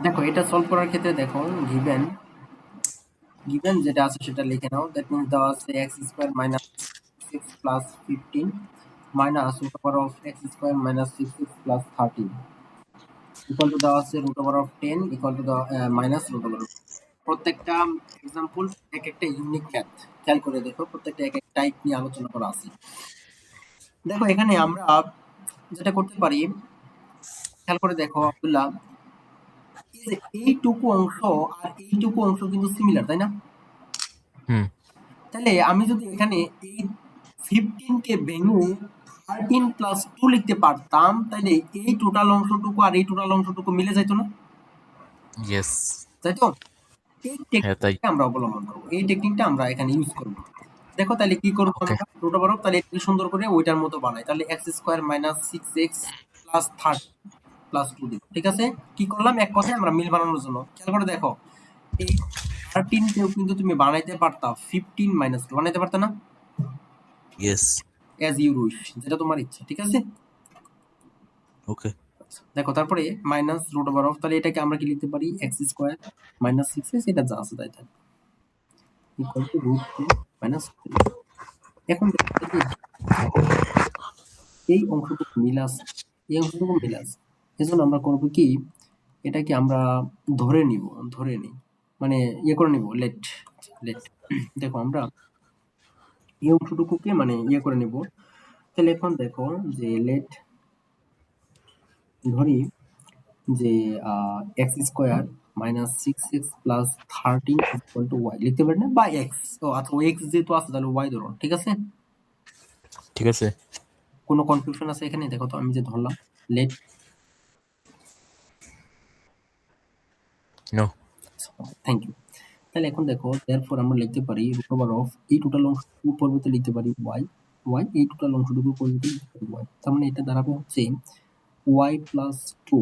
দেখো এটা সলভ করার ক্ষেত্রে দেখো গিভেন গিভেন যেটা আছে সেটা লিখে নাও। দ্যাট মিন্স দেওয়া আছে x square minus six plus 15 minus root over of x square minus 6x plus 13 equal to দেওয়া আছে root over of 10 equal to minus root over. প্রত্যেকটা এক্সাম্পল এক একটা ইউনিক ম্যাথ, খেয়াল করে দেখো প্রত্যেকটা এক এক টাইপ নিয়ে আলোচনা করা আছে। দেখো এখানে আমরা যেটা করতে পারি, খেয়াল করে দেখো আব্দুল্লাহ, এই যে এইটুকু অংশ আর এইটুকু অংশ কিন্তু সিমিলার, তাই না? হুম তাহলে আমি যদি এখানে এই 15 কে ভেঙে 13 প্লাস 2 লিখতে পারতাম, তাহলে এই টোটাল অংশটুকু আর এই টোটাল অংশটুকু মিলে যাইতো না, ইয়েস তাই তো? এই হ্যাঁ তাই টেকনিকটা আমরা অবলম্বন করবো, এই টেকনিকটা আমরা এখানে ইউজ করবো। দেখো তাহলে কি করবো ওকে আমরা, রুট ওভার অফ, তাহলে একটু সুন্দর করে ওইটার মতো বানাই, তাহলে x square minus 6x plus 30 plus 2 দিব। ঠিক আছে, কি করলাম এক কথায় আমরা মিল বানানোর জন্য। খেয়াল করে দেখো এই 13 কেও কিন্তু তুমি বানাইতে পারতা 15 মাইনাস 2 বানাইতে পারতা না? ইয়েস অ্যাজ ইউ উইশ, যেটা তোমার ইচ্ছা। ঠিক আছে, ওকে দেখো তারপরে মাইনাস রুট ওভার অফ, তাহলে এটাকে আমরা কি লিখতে পারি, এক্স স্কোয়ার মাইনাস 6x, এটা যা আছে তাই থাকবে, ইকুয়াল টু রুট 2 মাইনাস 3। এখন দেখো এই অংশটুকু মিল আছে, এই অংশটুকু মিল আছে, এজন্য আমরা করবো কি, এটাকে আমরা ধরে নিব, ধরে নিই মানে ইয়ে করে নিব, লেট লেট। দেখো আমরা এই অংশটুকুকে মানে ইয়ে করে নিব। তাহলে এখন দেখো যে লেট ধরি যে x square minus 6x plus 13 equal to y লিখতে পারি না, বা এক্স, ও আচ্ছা ওই এক্স যেহেতু আছে তাহলে ওয়াই ধরো। ঠিক আছে, ঠিক আছে কোনো কনফিউশন আছে এখানে? দেখো তো আমি যে ধরলাম লেট, নো থ্যাংক ইউ। তাহলে এখন দেখো দেয়ারফর আমরা লিখতে পারি রুট ওভার অফ এই টোটাল অংশটুকু পরিবর্তে লিখতে পারি ওয়াই, ওয়াই এই টোটাল অংশটুকু পরিবর্তে লিখতে পারি ওয়াই। তার মানে এটা দাঁড়াবে হচ্ছে y plus 2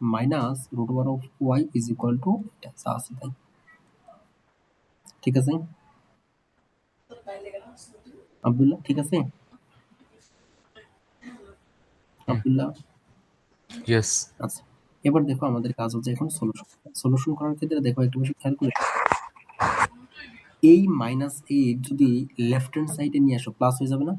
minus root over of y is equal to এটা যা আছে তাই। ঠিক আছে আব্দুল্লাহ, ঠিক আছে আব্দুল্লাহ? ইয়েস আচ্ছা, এবার দেখো আমাদের কাজ হচ্ছে এখন সলিউশন। সলিউশন করার ক্ষেত্রে দেখো একটা বিষয় খেয়াল করে, এই মাইনাস 8 যদি লেফট হ্যান্ড সাইডে নিয়ে আসো প্লাস হয়ে যাবে না?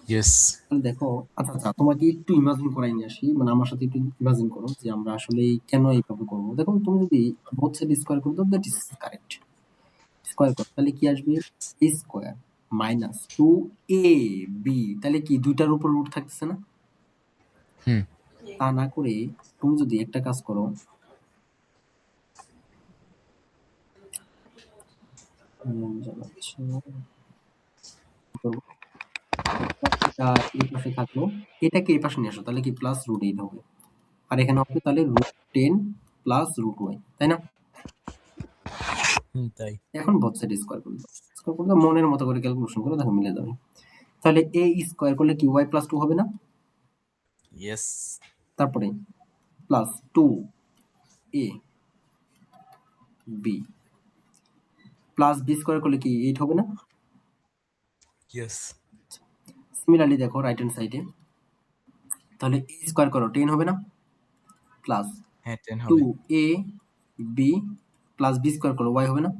ইয়েস তাহলে দেখো, আচ্ছা আচ্ছা তোমাকে একটু ইমাজিন করাই নিয়ে আসি, মানে আমার সাথে একটু ইমাজিন করো যে আমরা আসলে কেন এইভাবে করবো। দেখো তুমি যদি বোথ সাইড স্কোয়ার করে দাও, দ্যাট ইজ কারেক্ট, স্কোয়ার করো তাহলে কি আসবে, এ স্কোয়ার মাইনাস 2ab, তাহলে কি দুইটার উপর রুট থাকতেছে না? হুম তা না করে তুমি যদি একটা কাজ করো, জানাচ্ছি, কি করবো, এটা এই পাশে থাকলো, এটাকে এই পাশে নিয়ে আসো, তাহলে কি প্লাস রুট 8 হবে, আর এখানে হবে তাহলে রুট 10 প্লাস রুট ওয়াই, তাই না? তাই এখন বোথ সাইড স্কোয়ার করে দাও, স্কোয়ার করে দাও, মনের মতো করে ক্যালকুলেশন করে দেখো মিলে যাবে। তাহলে এ স্কোয়ার করলে কি ওয়াই প্লাস 2 হবে না? ইয়েস তারপরে plus 2 A B plus B square করলে কি 8 হবে না? ইয়েস সিমিলারলি দেখো রাইট হ্যান্ড সাইডে, তাহলে এ স্কোয়ার করো 10 হবে না? প্লাস হ্যাঁ 10 টু হবে A B plus B square করো ওয়াই হবে না?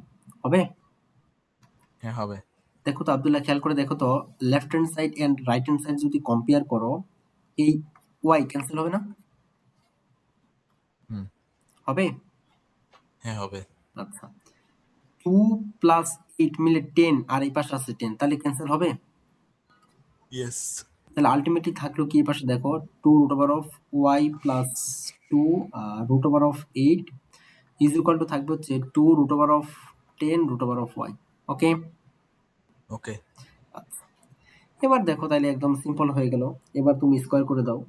হবে। হ্যাঁ হবে দেখো তো আব্দুল্লাহ, খেয়াল করে দেখো তো, left hand side and right hand side যদি কম্পেয়ার করো, এই ওয়াই ক্যান্সেল হবে না? হুম হবে। হ্যাঁ হবে আচ্ছা, 2 প্লাস 8 মিলে 10, আর এই পাশে আছে 10, তাহলে ক্যান্সেল হবে। ইয়েস তাহলে আলটিমেটলি থাকলো কি, এই পাশে দেখো 2 root over of Y plus 2 root over of 8 is equal to থাকবে হচ্ছে 2 root over of 10 root over of Y. Okay, okay এবার দেখো তাহলে একদম সিম্পল হয়ে গেল। এবার তুমি স্কোয়ার করে দাও,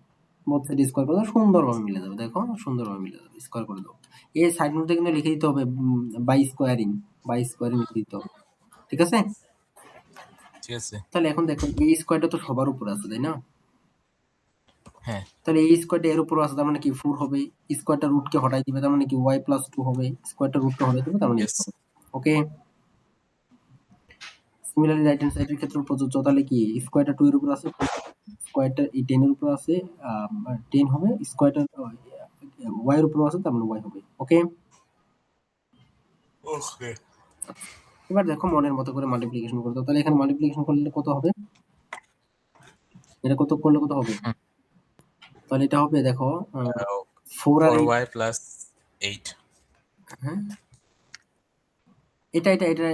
বোথ সাইড স্কোয়ার করে দাও, সুন্দরভাবে মিলে যাবে। দেখো সুন্দরভাবে মিলে যাবে, স্কোয়ার করে দাও। এই সাইড নোটে কিন্তু লিখে দিতে হবে বাই স্কোয়ারিং, বাই স্কোয়ারিং লিখে দিতে হবে। ঠিক আছে, ঠিক আছে তাহলে এখন দেখো এই স্কোয়ারটা তো সবার উপর আছে, তাই না? হ্যাঁ তাহলে এই স্কোয়ারটা এর উপর আছে, তার মানে কি 4 হবে। স্কোয়ারটা রুটকে হটাই দিবে, তার মানে কি ওয়াই প্লাস 2 হবে। স্কোয়ারটা রুটকে হটাই দিবে, তার মানে yes okay. Similarly right hand সাইডের ক্ষেত্রে প্রযোজ্য, তাহলে কি স্কোয়ারটা 2 এর উপর আছে, স্কোয়ারটা এই 10 এর উপর আছে, 10 হবে, স্কোয়ারটা y এর উপর আছে তার মানে y হবে। ওকে, ওকে এবার দেখো মনের মতো করে মাল্টিপ্লিকেশন করে দাও। তাহলে এখানে মাল্টিপ্লিকেশন করলে কত হবে? এটা কত করলে কত হবে? তাহলে এটা হবে দেখো 4 আর 8, 4y plus 8 হ্যাঁ এটা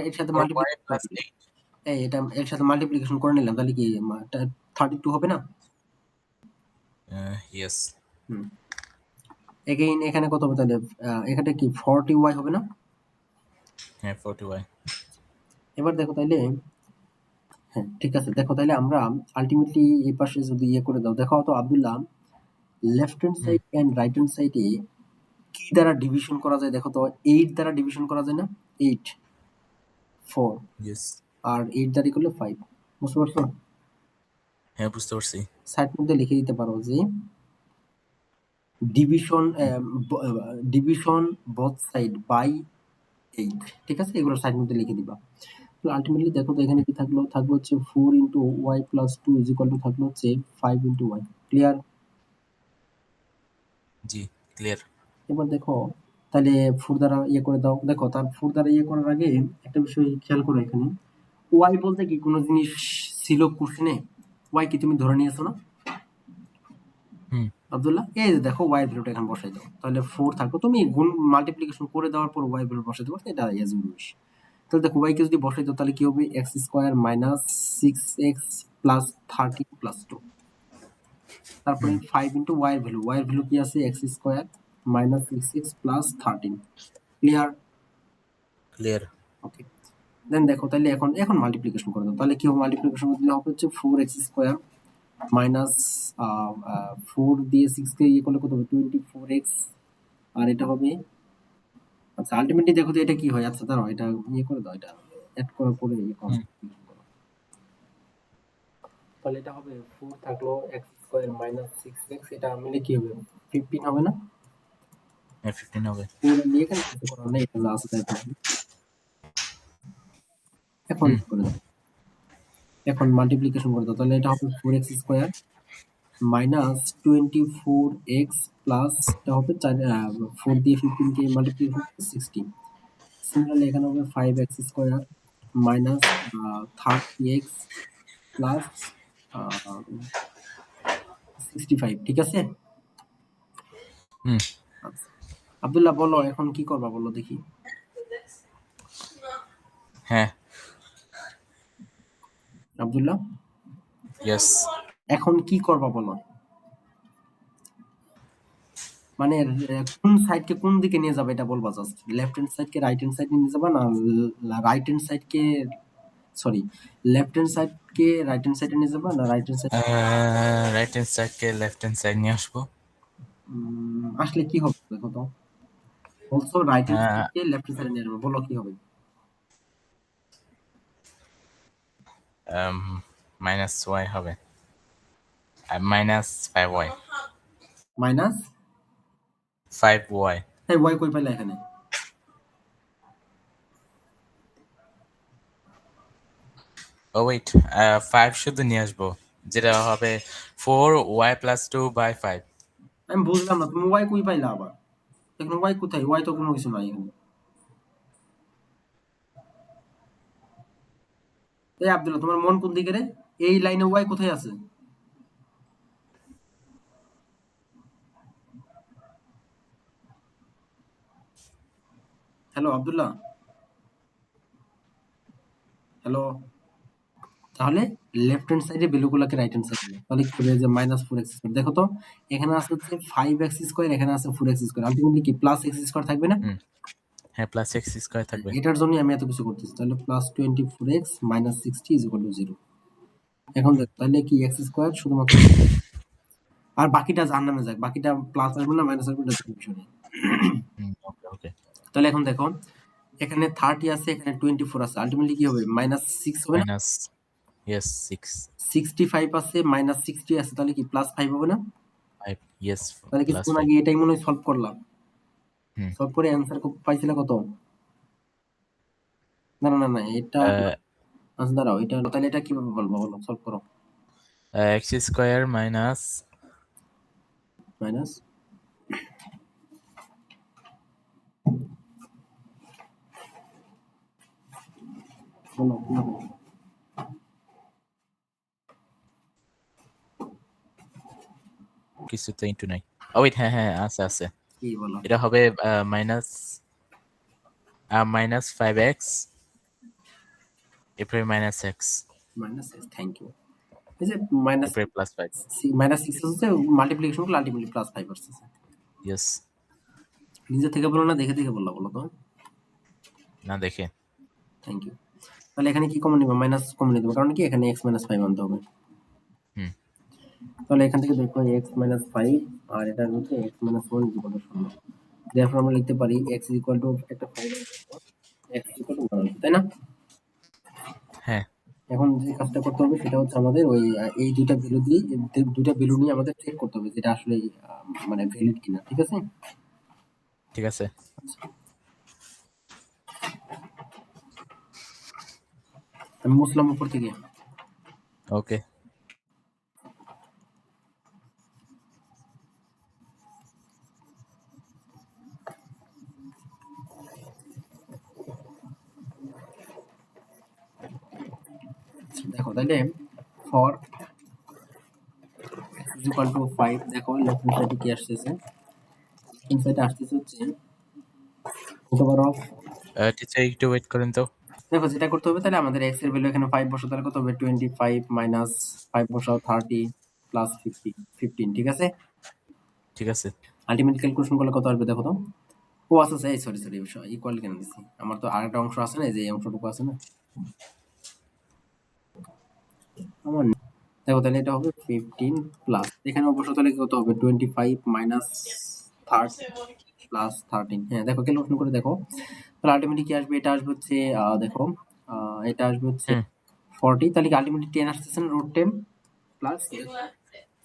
এর সাথে 4y মাল্টিপ্লিকেশন plus 8 এটা এর সাথে মাল্টিপ্লিকেশন করে নিলাম, তাহলে কি 32 হবে না? yes হুম, এগেইন এখানে কত হবে তাহলে? এখানে কি 40y হবে না? হ্যাঁ 40y এবার দেখো তাইলে, হ্যাঁ ঠিক আছে, দেখো তাইলে আমরা আলটিমেটলি এই পাশে যদি ইয়ে করে দাও, দেখো তো Abdullah, left hand side and right hand সাইডে কি দ্বারা ডিভিশন করা যায় দেখো তো? 8 দ্বারা ডিভিশন করা যায় না? 8 4 yes আর 8 দ্বারা করলে 5, বুঝতে পারছো? হ্যাঁ বুঝতে পারছি সাইড মধ্যে লিখে দিতে পারো যে division division both side by 8, ঠিক আছে, এগুলো সাইড মধ্যে লিখে দিবা। তো আলটিমেটলি দেখো তো এখানে কি থাকলো হচ্ছে 4 into y plus 2 is equal to থাকলো হচ্ছে 5 ইন্টু ওয়াই। ক্লিয়ার? জি ক্লিয়ার এবার দেখো তাহলে 4 দ্বারা ইয়ে করে দাও। দেখো তার 4 দ্বারা ইয়ে করার আগে একটা বিষয় খেয়াল করো, এখানে ওয়াই বলতে কি কোনো জিনিস ছিল কোশ্চেনে? ওয়াই কি তুমি ধরে নিয়েছো না হুম আব্দুল্লাহ? এই যে দেখো ওয়াই ভ্যালুটা এখানে বসাই দাও, তাহলে 4 থাকলো, তুমি গুণ মাল্টিপ্লিকেশন করে দেওয়ার পর ওয়াই ভ্যালু বসাইতে পারছো, এটা ইয়াজ ইউজ। তাহলে দেখো ওয়াই কে যদি বসাই দাও তাহলে কি হবে? X square minus 6x plus 13 plus 2, তারপরে 5 ইন্টু ওয়াই এর ভ্যালু কি আছে? X square minus 6x plus 13। Clear? Clear okay, then দেখো তাহলে এখন মাল্টিপ্লিকেশন করে দাও, তাহলে কি হবে? মাল্টিপ্লিকেশন দিলে হবে হচ্ছে 4x স্কোয়ার মাইনাস 4 দিয়ে 6 কে ইয়ে করলে কত হবে? 24x, আর এটা হবে, আচ্ছা আলটিমেটলি দেখো তো এটা কি হয়। আচ্ছা দাঁড়াও, এটা ইয়ে করে দাও, এটা অ্যাড করার পরে ইয়ে করো। তাহলে এটা হবে 4 থাকলো এক্স স্কোয়ার মাইনাস 6x, এটা মিলে কি হবে? 15 হবে না? হ্যাঁ 15 হবে পুরো নিয়ে এখানে কিছু করার নেই, এটা যা আছে তাই থাকবে। এখন হুম কি করে দাও, এখন মাল্টিপ্লিকেশন করে দাও, তাহলে এটা হবে 4x square minus 24x plus এটা হবে 4 দিয়ে 15 কে মাল্টিপ্লিকেশন করলে 60। সিমিলারলি এখানে হবে 5x square minus 30x plus 65, ঠিক আছে? হুম আচ্ছা আব্দুল্লাহ বলো এখন কি করবা, বলো দেখি। হ্যাঁ আব্দুল্লাহ yes এখন কি করবা বলো? মানে কোন সাইডকে কোন দিকে নিয়ে যাবে এটা বলবা, জাস্ট লেফট হ্যান্ড সাইডকে রাইট হ্যান্ড সাইডে নিয়ে যাবা, না রাইট হ্যান্ড সাইডকে, সরি, লেফট হ্যান্ড সাইডকে রাইট হ্যান্ড সাইডে নিয়ে যাবা, না right hand side right hand সাইডকে লেফট হ্যান্ড সাইড নিয়ে আসবো আসলে কি হবে দেখো তো? অলসো রাইট হ্যান্ড সাইডকে লেফট হ্যান্ড সাইডে নিয়ে যাবে, বলো কি হবে? মাইনাস ওয়াই হবে মাইনাস 5y মাইনাস 5y এই ওয়াই কই পাইলা এখানে? ও ওয়েট 5 শুধু নিয়ে আসবো, যেটা হবে 4y plus 2 by 5 আমি বুঝলাম না, তুমি ওয়াই কই পাইলা আবার? এখানে ওয়াই কোথায়? ওয়াই তো কোনো কিছু নাই এখানে। এই আব্দুল্লাহ তোমার মন কোন দিকে রে? এই লাইনে ওয়াই কোথায় আছে? Hello Abdullah, hello. তাহলে লেফট হ্যান্ড সাইডে ভ্যালুগুলোকে রাইট হ্যান্ড সাইডে নাও। তাহলে কি হবে? যে মাইনাস 4x স্কয়ার, দেখো তো এখানে আছে হচ্ছে 5x স্কয়ার, এখানে আছে 4x স্কয়ার, আলটিমেটলি কি প্লাস x স্কয়ার থাকবে না? হুম হ্যাঁ প্লাস এক্স স্কোয়ার থাকবে এটার জন্য আমি এত কিছু করতেছি। তাহলে plus 24x minus 60 is equal two 0। এখন দেখো তাহলে কি x স্কয়ার শুধুমাত্র, আর বাকিটা জাহান্নামে যাক, বাকিটা প্লাস আসবে না মাইনাস আসবে, এটা বিষয় নেই। ওকে ওকে তাহলে এখন দেখো এখানে 30 আছে, এখানে 24 আছে, আলটিমেটলি কি হবে? মাইনাস 6 হবে না? মাইনাস ইয়েস 6 65 আছে মাইনাস 60 আছে, তাহলে কি প্লাস 5 হবে না? 5 ইয়েস তাহলে প্লাস কিছুক্ষণ 5 আগে এটাই মনে হয় সলভ করলাম। হুম সলভ করে অ্যান্সার পাইছিলা কত? না না না না, এটা আচ্ছা দাঁড়াও, এটা হলো, তাহলে এটা কিভাবে বলবো বলো, সলভ করো। এক্স স্কোয়ার মাইনাস মাইনাস বলো কিছু তো ইনটু নাই। ওয়েট, হ্যাঁ হ্যাঁ আছে আছে। কি বলো এটা হবে মাইনাস মাইনাস 5x এরপরে minus x minus x, thank you. এই যে মাইনাস এরপরে প্লাস 5। মাইনাস সিক্স হচ্ছে মাল্টিপ্লিকেশন করলে আলটিমেটলি প্লাস 5 আসছে। ইয়েস। নিজে থেকে বলো না দেখে দেখে বললা, বলো তো। না দেখে। Thank you. তাহলে এখানে কি কমন নিবা? মাইনাস কমন নিতে হবে, কারণ কি এখানে x মাইনাস 5 আনতে হবে। হুম। তাহলে এখান থেকে দেখো x মাইনাস 5 আর এটার মধ্যে x minus 1 equal to 0। Therefore আমরা লিখতে পারি x ইকুয়াল টু একটা 5 x ইকুয়াল টু 1, তাই না? হ্যাঁ এখন যে কাজটা করতে হবে সেটা হচ্ছে আমাদের ওই এই দুইটা ভ্যালু দিয়ে দুইটা ভ্যালু নিয়ে আমাদের চেক করতে হবে যেটা আসলে মানে ভ্যালিড কিনা, ঠিক আছে? ঠিক আছে। আমি মুসলাম উপর থেকে। ওকে। দেখো তাহলে ফর x ইকুয়াল টু 5, দেখো লেফট হ্যান্ড সাইডে কি আসতেছে? রাইট সাইডে আসতেছে হচ্ছে পাওয়ার অফ। টিচার একটু ওয়েট করেন তো। দেখো যেটা করতে হবে তাহলে আমাদের x এর ভ্যালু এখানে 5 বসাতে তাহলে কত হবে? 25 মাইনাস 5 বসাও 30 প্লাস 15, ঠিক আছে? ঠিক আছে। আলটিমেট ক্যালকুলেশন করলে কত আসবে দেখো তো। ও আচ্ছা আচ্ছা, এই সরি সরি, ইকুয়াল কেন দিছি? আমার তো আরেকটা অংশ আছে না, এই যে এই অংশটুকু আছে না আমার। দেখো তাহলে এটা হবে 15 প্লাস এখানে অবশ্য তাহলে কত হবে? 25 মাইনাস 30 প্লাস 13। হ্যাঁ দেখো ক্যালকুলেশন করে দেখো তাহলে আলটিমেটলি কি আসবে? এটা আসবে হচ্ছে দেখো এটা আসবে হচ্ছে হুম 40, তাহলে কি আলটিমেটলি 10 আসতেছে না? রুট 10 প্লাস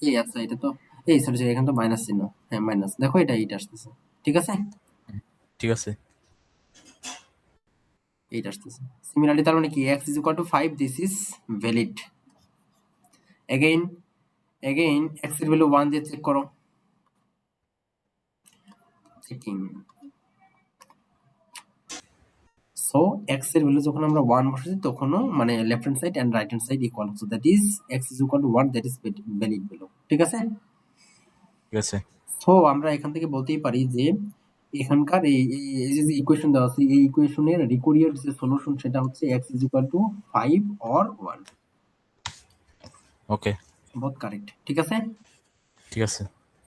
এই, আচ্ছা এটা তো এই সরি সরি, এখানে তো মাইনাস চিহ্ন। হ্যাঁ মাইনাস, দেখো এটা 8 আসতেছে, ঠিক আছে? ঠিক আছে। 8 আসতেছে। সিমিলারলি তার মানে কি x is equal to 5, this is valid. again again x এর ভ্যালু 1 দিয়ে চেক করো, চেকিং। সো x এর ভ্যালু যখন আমরা 1 বসাচ্ছি তখনও মানে left hand side and right hand side equal, so that is x is equal to 1, দ্যাট ইজ ভ্যালিড ভ্যালু, ঠিক আছে? ঠিক আছে। সো আমরা এখান থেকে বলতেই পারি যে এখানকার এই যে ইকুয়েশন দেওয়া আছে এই ইকুয়েশনের রিকোয়ার্ড যে সলিউশন সেটা হচ্ছে x is equal to 5 or 1, okay. Both correct, ঠিক আছে? ঠিক আছে।